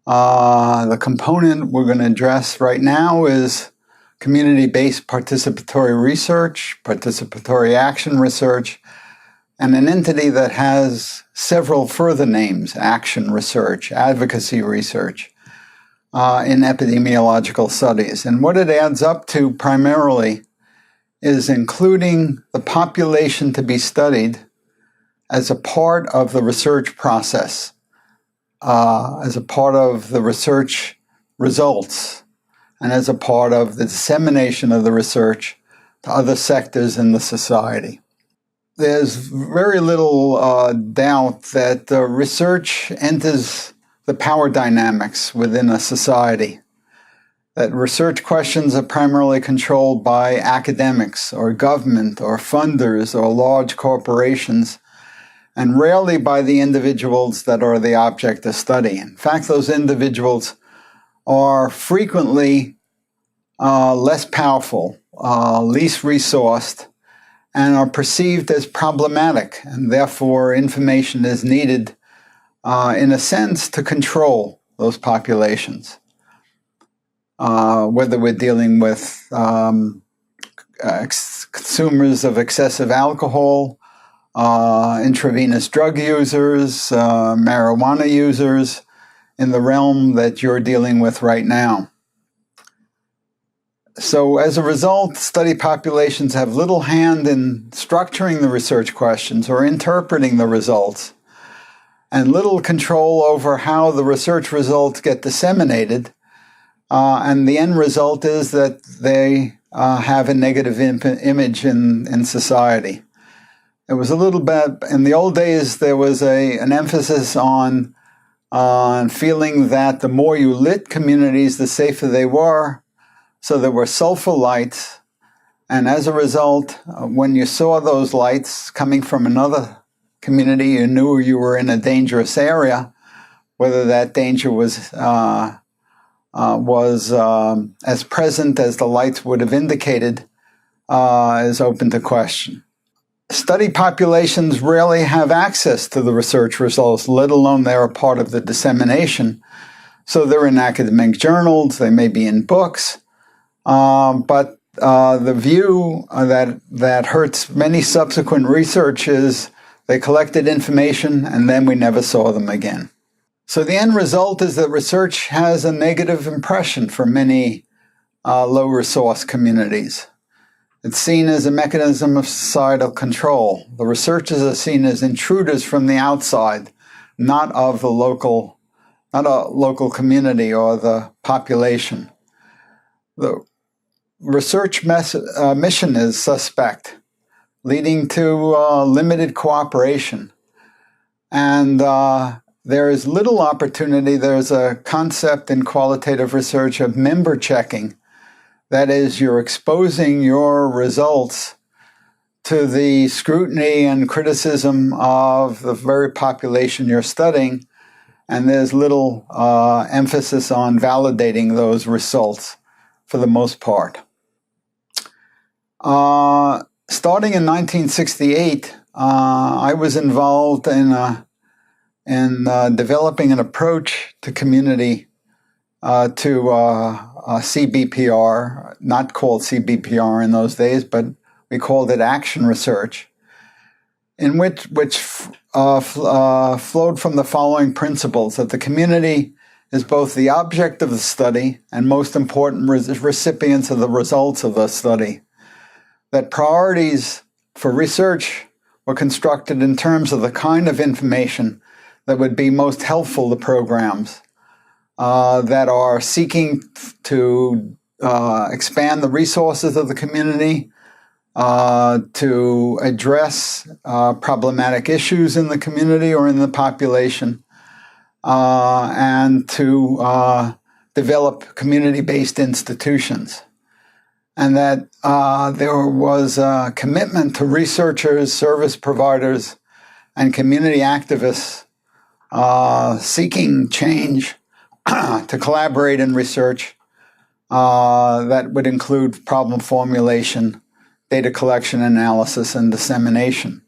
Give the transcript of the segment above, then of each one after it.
The component we're going to address right now is community-based participatory research, participatory action research, and an entity that has several further names: action research, advocacy research, in epidemiological studies. And what it adds up to primarily is including the population to be studied as a part of the research process, as a part of the research results, and as a part of the dissemination of the research to other sectors in the society. There's very little doubt that research enters the power dynamics within a society, that research questions are primarily controlled by academics or government or funders or large corporations, and rarely by the individuals that are the object of study. In fact, those individuals are frequently less powerful, least resourced, and are perceived as problematic, and therefore information is needed, in a sense, to control those populations. Whether we're dealing with consumers of excessive alcohol, intravenous drug users, marijuana users, in the realm that you're dealing with right now. So as a result, study populations have little hand in structuring the research questions or interpreting the results, and little control over how the research results get disseminated. And the end result is that they have a negative image in society. It was a little bit, in the old days, there was an emphasis on feeling that the more you lit communities, the safer they were. So there were sulfur lights, and as a result, when you saw those lights coming from another community, you knew you were in a dangerous area. Whether that danger was as present as the lights would have indicated is open to question. Study populations rarely have access to the research results, let alone they're a part of the dissemination. So they're in academic journals, they may be in books, but the view that hurts many subsequent research is they collected information and then we never saw them again. So the end result is that research has a negative impression for many low-resource communities. It's seen as a mechanism of societal control. The researchers are seen as intruders from the outside, not of the local community or the population. The research mission is suspect, leading to limited cooperation. And there is little opportunity. There's a concept in qualitative research of member checking. That is, you're exposing your results to the scrutiny and criticism of the very population you're studying, and there's little emphasis on validating those results for the most part. Starting in 1968, I was involved in developing an approach to community, to CBPR, not called CBPR in those days, but we called it action research, in which flowed from the following principles: that the community is both the object of the study and most important recipients of the results of the study, that priorities for research were constructed in terms of the kind of information that would be most helpful to programs that are seeking to expand the resources of the community, to address problematic issues in the community or in the population, and to develop community-based institutions. And that there was a commitment to researchers, service providers, and community activists seeking change to collaborate in research that would include problem formulation, data collection, analysis, and dissemination.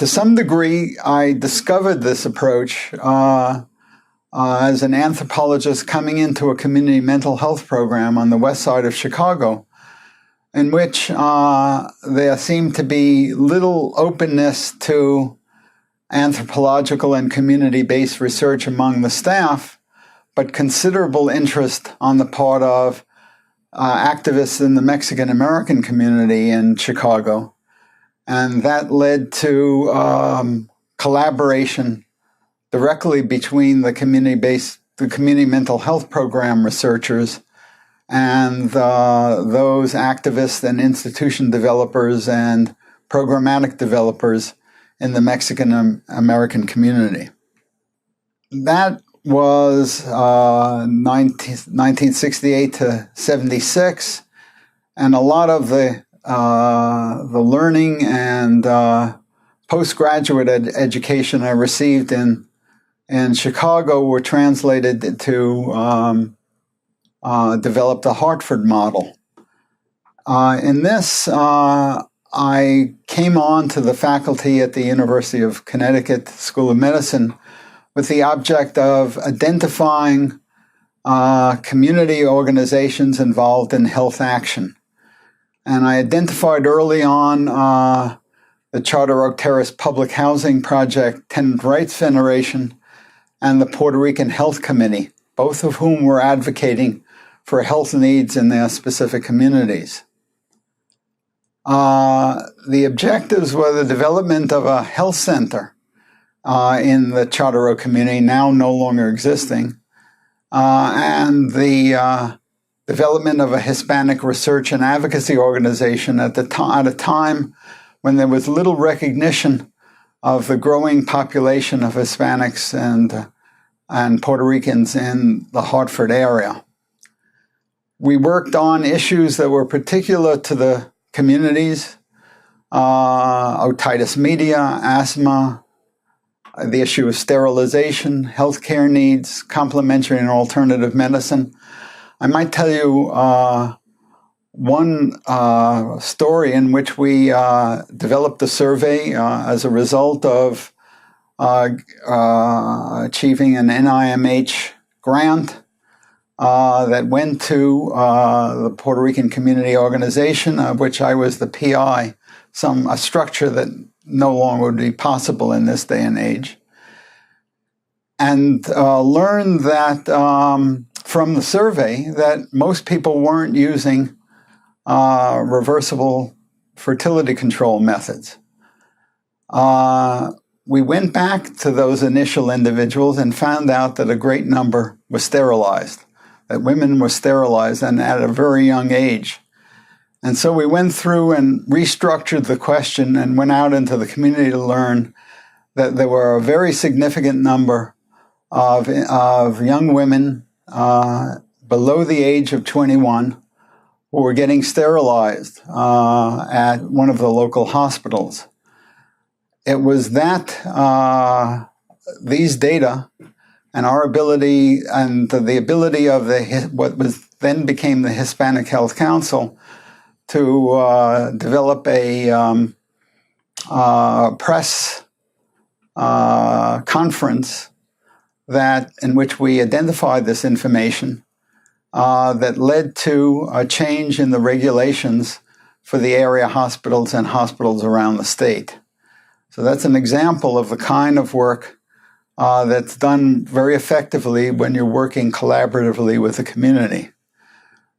To some degree, I discovered this approach as an anthropologist coming into a community mental health program on the west side of Chicago, in which there seemed to be little openness to anthropological and community-based research among the staff, but considerable interest on the part of activists in the Mexican-American community in Chicago. And that led to collaboration directly between the community mental health program researchers and those activists and institution developers and programmatic developers in the Mexican-American community. That was 1968 to 76, and a lot of the learning and postgraduate education I received in Chicago were translated to develop the Hartford model. In this, I came on to the faculty at the University of Connecticut School of Medicine with the object of identifying community organizations involved in health action. And I identified early on the Charter Oak Terrace Public Housing Project Tenant Rights Federation and the Puerto Rican Health Committee, both of whom were advocating for health needs in their specific communities. The objectives were the development of a health center in the Charter Oak community, now no longer existing, and the development of a Hispanic research and advocacy organization at a time when there was little recognition of the growing population of Hispanics and Puerto Ricans in the Hartford area. We worked on issues that were particular to the communities, otitis media, asthma, the issue of sterilization, healthcare needs, complementary and alternative medicine. I might tell you one story in which we developed a survey as a result of achieving an NIMH grant that went to the Puerto Rican Community Organization, of which I was the PI, a structure that no longer would be possible in this day and age, and learned that from the survey that most people weren't using reversible fertility control methods. We went back to those initial individuals and found out that a great number were sterilized, that women were sterilized and at a very young age. And so we went through and restructured the question and went out into the community to learn that there were a very significant number of young women below the age of 21 who were getting sterilized at one of the local hospitals. It was that these data and our ability and the ability of what was then became the Hispanic Health Council to develop a press conference in which we identified this information that led to a change in the regulations for the area hospitals and hospitals around the state. So that's an example of the kind of work that's done very effectively when you're working collaboratively with the community.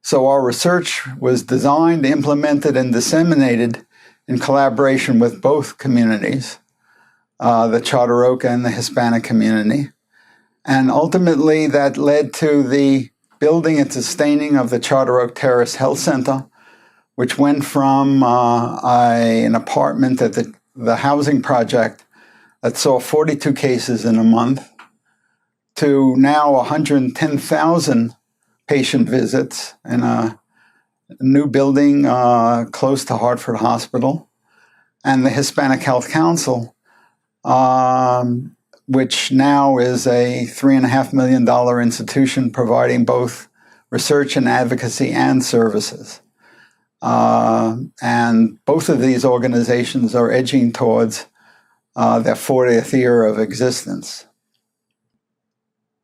So our research was designed, implemented, and disseminated in collaboration with both communities, the Charter Oak and the Hispanic community. And ultimately, that led to the building and sustaining of the Charter Oak Terrace Health Center, which went from an apartment at the housing project that saw 42 cases in a month to now 110,000 patient visits in a new building close to Hartford Hospital, and the Hispanic Health Council, which now is a $3.5 million institution providing both research and advocacy and services. And both of these organizations are edging towards their 40th year of existence.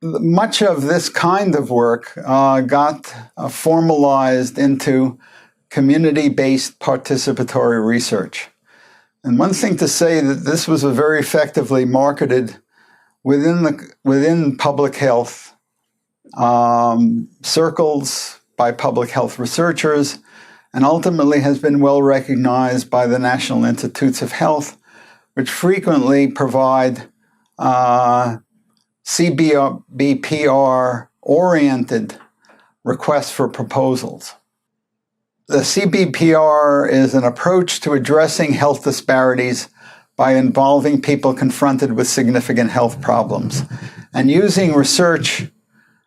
Much of this kind of work got formalized into community-based participatory research. And one thing to say that this was very effectively marketed within public health circles by public health researchers, and ultimately has been well recognized by the National Institutes of Health, which frequently provide CBPR-oriented requests for proposals. The CBPR is an approach to addressing health disparities by involving people confronted with significant health problems and using research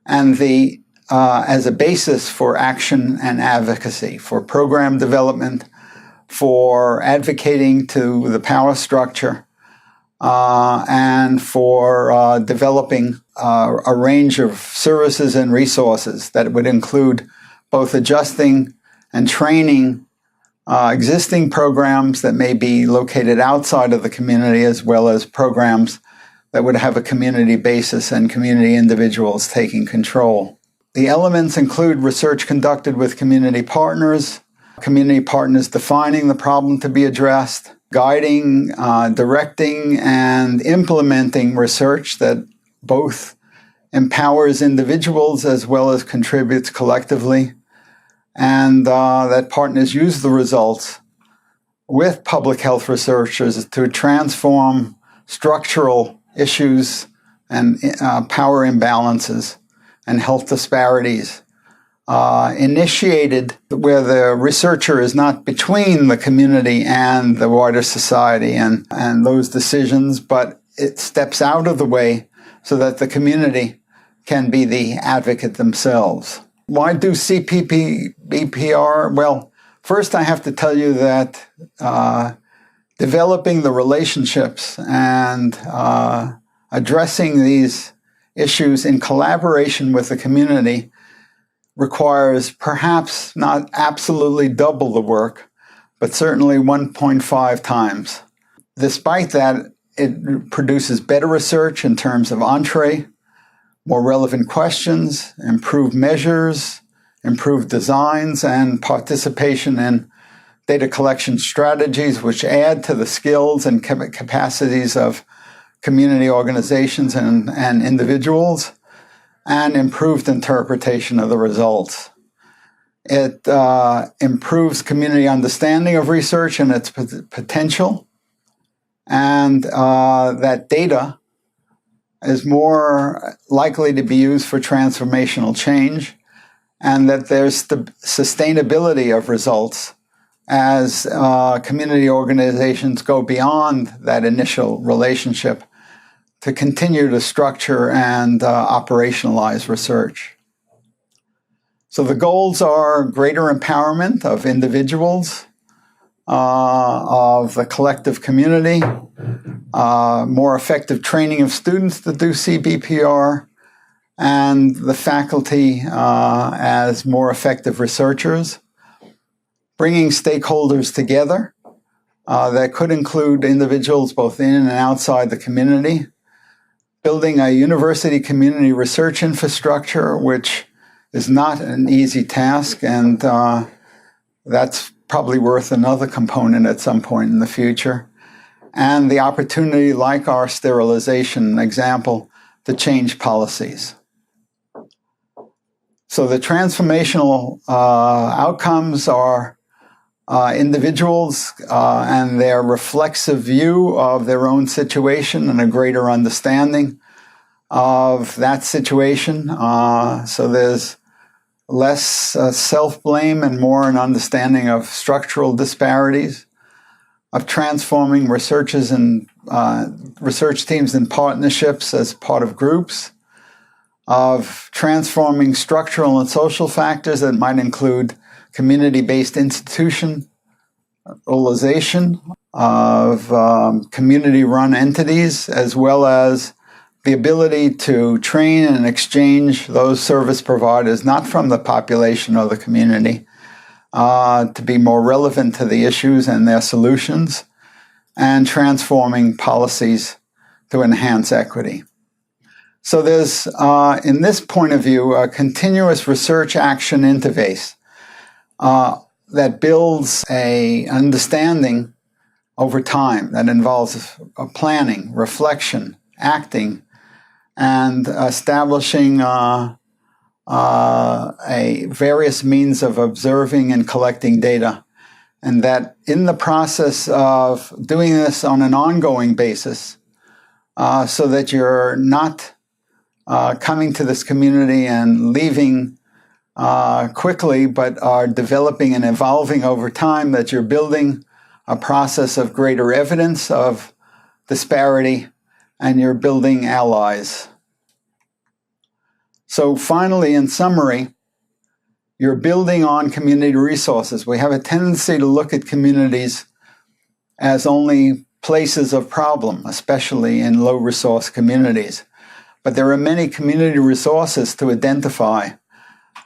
and as a basis for action and advocacy, for program development, for advocating to the power structure, and for developing a range of services and resources that would include both adjusting and training existing programs that may be located outside of the community, as well as programs that would have a community basis and community individuals taking control. The elements include research conducted with community partners defining the problem to be addressed, guiding, directing, and implementing research that both empowers individuals as well as contributes collectively, and that partners use the results with public health researchers to transform structural issues and power imbalances and health disparities initiated where the researcher is not between the community and the wider society and those decisions, but it steps out of the way so that the community can be the advocate themselves. Why do CBPR? Well, first I have to tell you that developing the relationships and addressing these issues in collaboration with the community requires perhaps not absolutely double the work, but certainly 1.5 times. Despite that, it produces better research in terms of entree, more relevant questions, improved measures, improved designs, and participation in data collection strategies, which add to the skills and capacities of community organizations and individuals, and improved interpretation of the results. It improves community understanding of research and its potential, and that data is more likely to be used for transformational change, and that there's the sustainability of results as community organizations go beyond that initial relationship to continue to structure and operationalize research. So the goals are greater empowerment of individuals, of the collective community, more effective training of students to do CBPR, and the faculty as more effective researchers, bringing stakeholders together that could include individuals both in and outside the community, building a university community research infrastructure, which is not an easy task, and that's probably worth another component at some point in the future, and the opportunity, like our sterilization example, to change policies. So the transformational outcomes are individuals and their reflexive view of their own situation and a greater understanding of that situation. So there's less self-blame and more an understanding of structural disparities, of transforming researchers and research teams in partnerships as part of groups, of transforming structural and social factors that might include community-based institutionalization of community-run entities, as well as the ability to train and exchange those service providers, not from the population or the community, to be more relevant to the issues and their solutions, and transforming policies to enhance equity. So there's, in this point of view, a continuous research action interface that builds an understanding over time that involves planning, reflection, acting, and establishing various means of observing and collecting data. And that in the process of doing this on an ongoing basis, so that you're not coming to this community and leaving quickly, but are developing and evolving over time, that you're building a process of greater evidence of disparity, and you're building allies. So finally, in summary, you're building on community resources. We have a tendency to look at communities as only places of problem, especially in low-resource communities. But there are many community resources to identify,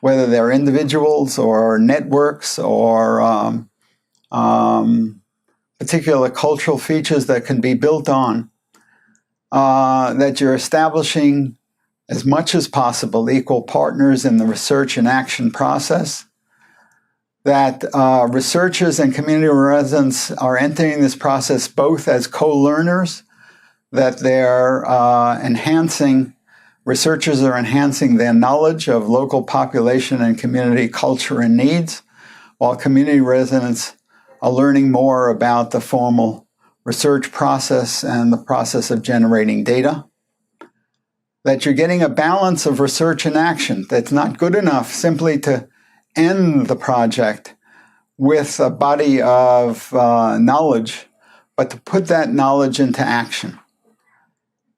whether they're individuals or networks or particular cultural features that can be built on, that you're establishing as much as possible equal partners in the research and action process, that researchers and community residents are entering this process both as co-learners, that they're researchers are enhancing their knowledge of local population and community culture and needs, while community residents are learning more about the formal research process and the process of generating data. That you're getting a balance of research and action. That's not good enough simply to end the project with a body of knowledge, but to put that knowledge into action.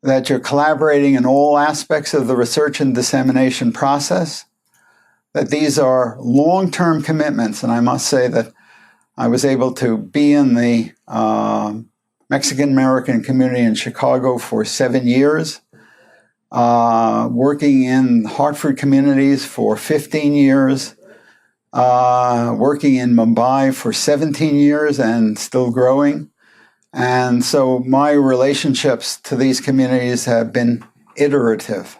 That you're collaborating in all aspects of the research and dissemination process, that these are long-term commitments. And I must say that I was able to be in the Mexican-American community in Chicago for 7 years, working in Hartford communities for 15 years, working in Mumbai for 17 years and still growing. And so my relationships to these communities have been iterative.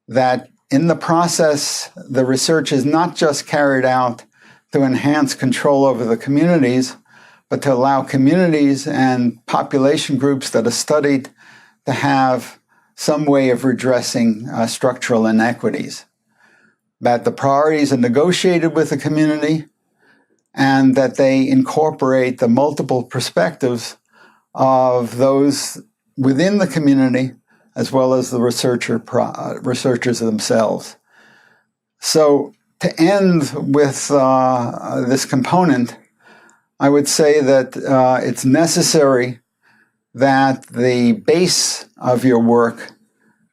That in the process, the research is not just carried out to enhance control over the communities, but to allow communities and population groups that are studied to have some way of redressing structural inequities. That the priorities are negotiated with the community, and that they incorporate the multiple perspectives of those within the community as well as the researchers themselves. So to end with this component, I would say that it's necessary that the base of your work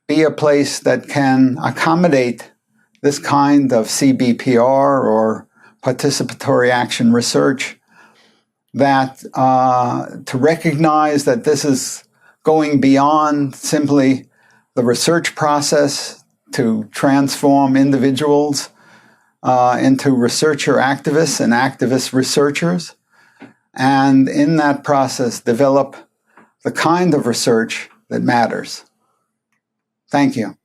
be a place that can accommodate this kind of CBPR or participatory action research, that to recognize that this is going beyond simply the research process to transform individuals into researcher activists and activist researchers, and in that process develop the kind of research that matters. Thank you.